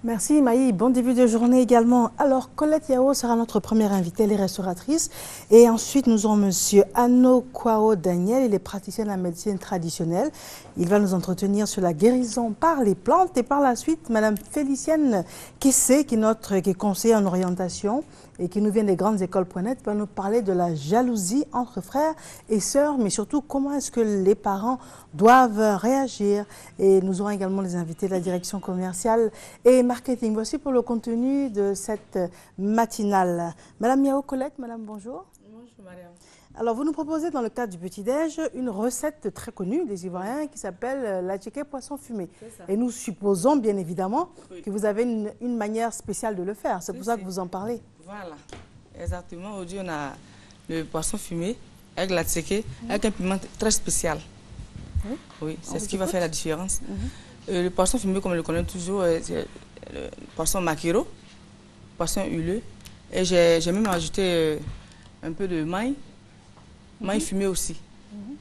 Merci Maï, bon début de journée également. Alors Colette Yao sera notre première invitée, elle est restauratrice. Et ensuite nous aurons monsieur Anno Kwao Daniel, il est praticien de la médecine traditionnelle. Il va nous entretenir sur la guérison par les plantes. Et par la suite, madame Félicienne Kessé, qui est conseillère en orientation et qui nous vient des grandes écoles.net, va nous parler de la jalousie entre frères et sœurs, mais surtout comment est-ce que les parents doivent réagir. Et nous aurons également les invités de la direction commerciale et marketing. Voici pour le contenu de cette matinale. Madame Yao Colette, madame, bonjour. Bonjour, Mariam. Alors, vous nous proposez dans le cadre du petit-déj une recette très connue des Ivoiriens qui s'appelle la tchéké poisson fumé. Et nous supposons bien évidemment que vous avez une manière spéciale de le faire. C'est pour ça que vous en parlez. Voilà, exactement. Aujourd'hui, on a le poisson fumé avec la tchéké, avec un piment très spécial. Oui, c'est ce qui va faire la différence. Le poisson fumé, comme on le connaît toujours, c'est le poisson maquereau, poisson huileux. Et j'ai même ajouté un peu de maïs. Maïs fumé aussi.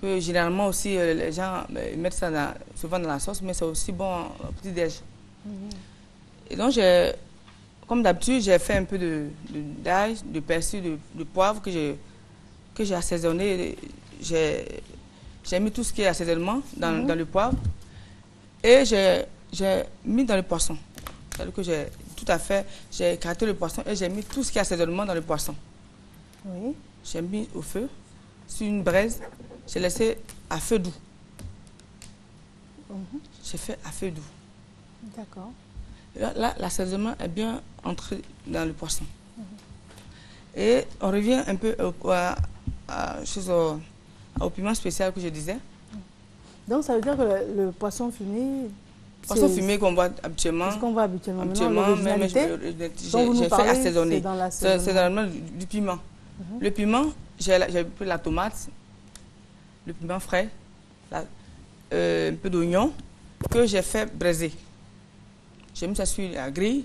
Que généralement aussi, les gens mettent ça souvent dans la sauce, mais c'est aussi bon au petit-déj. Et donc, comme d'habitude, j'ai fait un peu d'ail, de persil, de poivre que j'ai assaisonné. J'ai mis tout ce qui est assaisonnement dans le poivre. Et j'ai mis dans le poisson. C'est-à-dire que j'ai écarté le poisson et j'ai mis tout ce qui est assaisonnement dans le poisson. Oui. J'ai mis au feu, sur une braise, j'ai laissé à feu doux. J'ai fait à feu doux. D'accord. Là, l'assaisonnement est bien entré dans le poisson. Et on revient un peu au piment spécial que je disais. Donc, ça veut dire que le poisson fumé... Poisson fumé qu'on voit habituellement. C'est ce qu'on voit habituellement. Mais j'ai fait assaisonner. C'est dans du piment. Le piment, j'ai pris la tomate, le piment frais, un peu d'oignon que j'ai fait braiser. J'ai mis ça sur la grille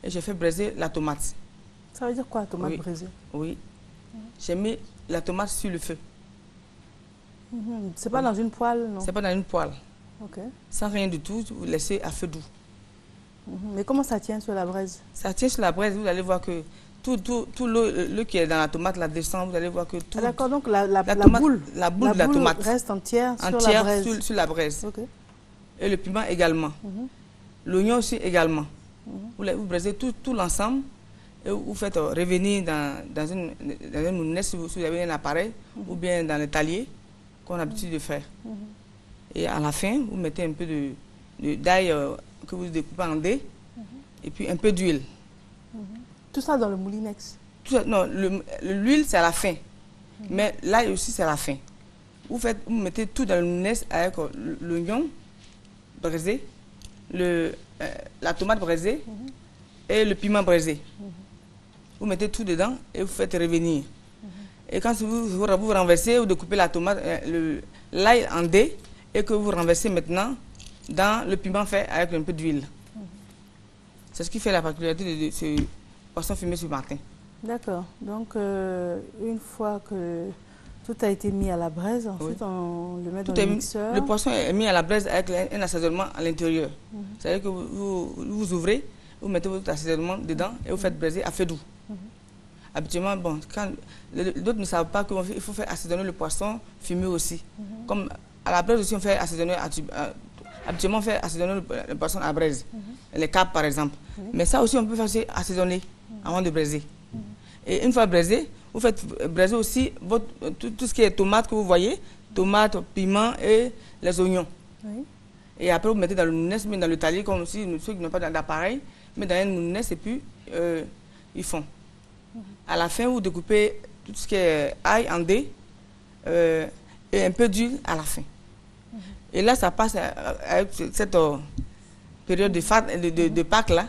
et j'ai fait braiser la tomate. Ça veut dire quoi, tomate braisée? Oui. J'ai mis la tomate sur le feu. C'est pas dans une poêle, non? C'est pas dans une poêle. Ok. Sans rien du tout, vous laissez à feu doux. Mais comment ça tient sur la braise? Ça tient sur la braise, vous allez voir que tout l'eau qui est dans la tomate la descend, vous allez voir que tout... D'accord, donc la boule de la tomate reste entière sur la braise. Sur la braise. Okay. Et le piment également. L'oignon aussi également. Vous braisez tout l'ensemble et vous faites revenir dans une mounette si vous avez un appareil ou bien dans le talier qu'on a l'habitude de faire. Et à la fin, vous mettez un peu d'ail que vous découpez en dés et puis un peu d'huile. Tout ça dans le moulinex? Non, l'huile c'est à la fin. Mais l'ail aussi c'est à la fin. Vous mettez tout dans le moulinex avec l'oignon braisé, la tomate braisée et le piment braisé. Vous mettez tout dedans et vous faites revenir. Et quand vous renversez, vous découpez la tomate, l'ail en dés et que vous renversez maintenant dans le piment fait avec un peu d'huile. C'est ce qui fait la particularité de ce poisson fumé ce matin. D'accord. Donc, une fois que tout a été mis à la braise, ensuite on le met dans le mixeur. Le poisson est mis à la braise avec un assaisonnement à l'intérieur. C'est-à-dire que vous ouvrez, vous mettez votre assaisonnement dedans et vous faites braiser à feu doux. Habituellement, bon, quand d'autres ne savent pas qu'il faut faire assaisonner le poisson fumé aussi. Comme à la braise aussi, on fait assaisonner, habituellement on fait assaisonner le poisson à la braise. Les capes par exemple. Mais ça aussi, on peut faire assaisonner avant de braiser. Et une fois braisé, vous faites braiser aussi tout ce qui est tomate que vous voyez, tomate, piment et les oignons. Et après, vous mettez dans le moulinex, mais dans le talier, comme aussi ceux qui n'ont pas d'appareil, mais dans un moulinex et puis ils font. À la fin, vous découpez tout ce qui est ail en dés et un peu d'huile à la fin. Et là, ça passe avec cette période de Pâques là.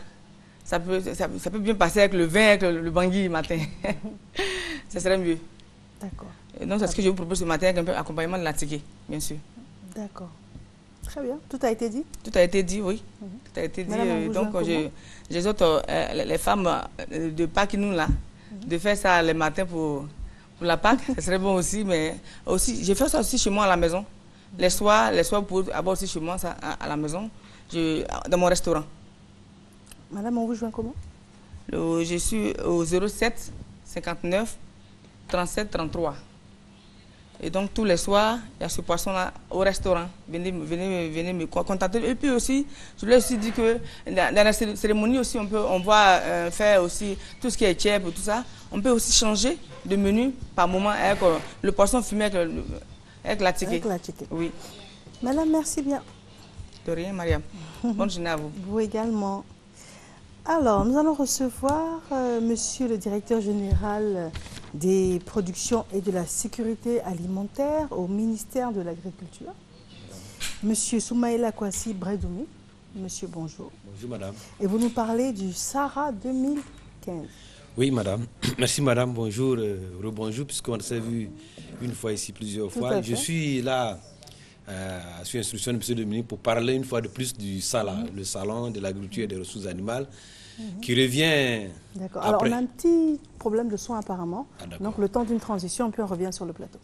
Ça peut bien passer avec le vin, avec le bangui le matin. Ça serait mieux. D'accord. Et donc, c'est ce que je vous propose ce matin avec un peu d'accompagnement de la tchéké, bien sûr. D'accord. Très bien. Tout a été dit? Tout a été dit, oui. Tout a été dit. Donc, j'exhorte les femmes de Pâques, nous, là, de faire ça le matin pour la Pâques. Ça serait bon aussi, mais aussi, je fais ça aussi chez moi à la maison. Les soirs, vous pouvez avoir aussi chez moi ça à la maison, dans mon restaurant. Madame, on vous joint comment? Je suis au 07 59 37 33. Et donc tous les soirs, il y a ce poisson-là au restaurant. Venez me contacter. Et puis aussi, je voulais aussi dire que dans la cérémonie aussi, on va faire aussi tout ce qui est tchèp, tout ça. On peut aussi changer de menu par moment avec le poisson fumé avec la ticket. Avec la ticket. Oui. Madame, merci bien. De rien, Mariam. Bonne journée à vous. Vous également. Alors, nous allons recevoir monsieur le directeur général des productions et de la sécurité alimentaire au ministère de l'Agriculture, monsieur Soumaïla Kwasi Bredoumi. Monsieur, bonjour. Bonjour, madame. Et vous nous parlez du SARA 2015. Oui, madame. Merci, madame. Bonjour, rebonjour, puisqu'on s'est vu une fois ici, plusieurs fois. Je suis là, sur instruction de monsieur le ministre, pour parler une fois de plus du SALA, le Salon de l'agriculture et des ressources animales, qui revient. D'accord. Alors, on a un petit problème de son apparemment. Ah, donc, le temps d'une transition, puis on revient sur le plateau.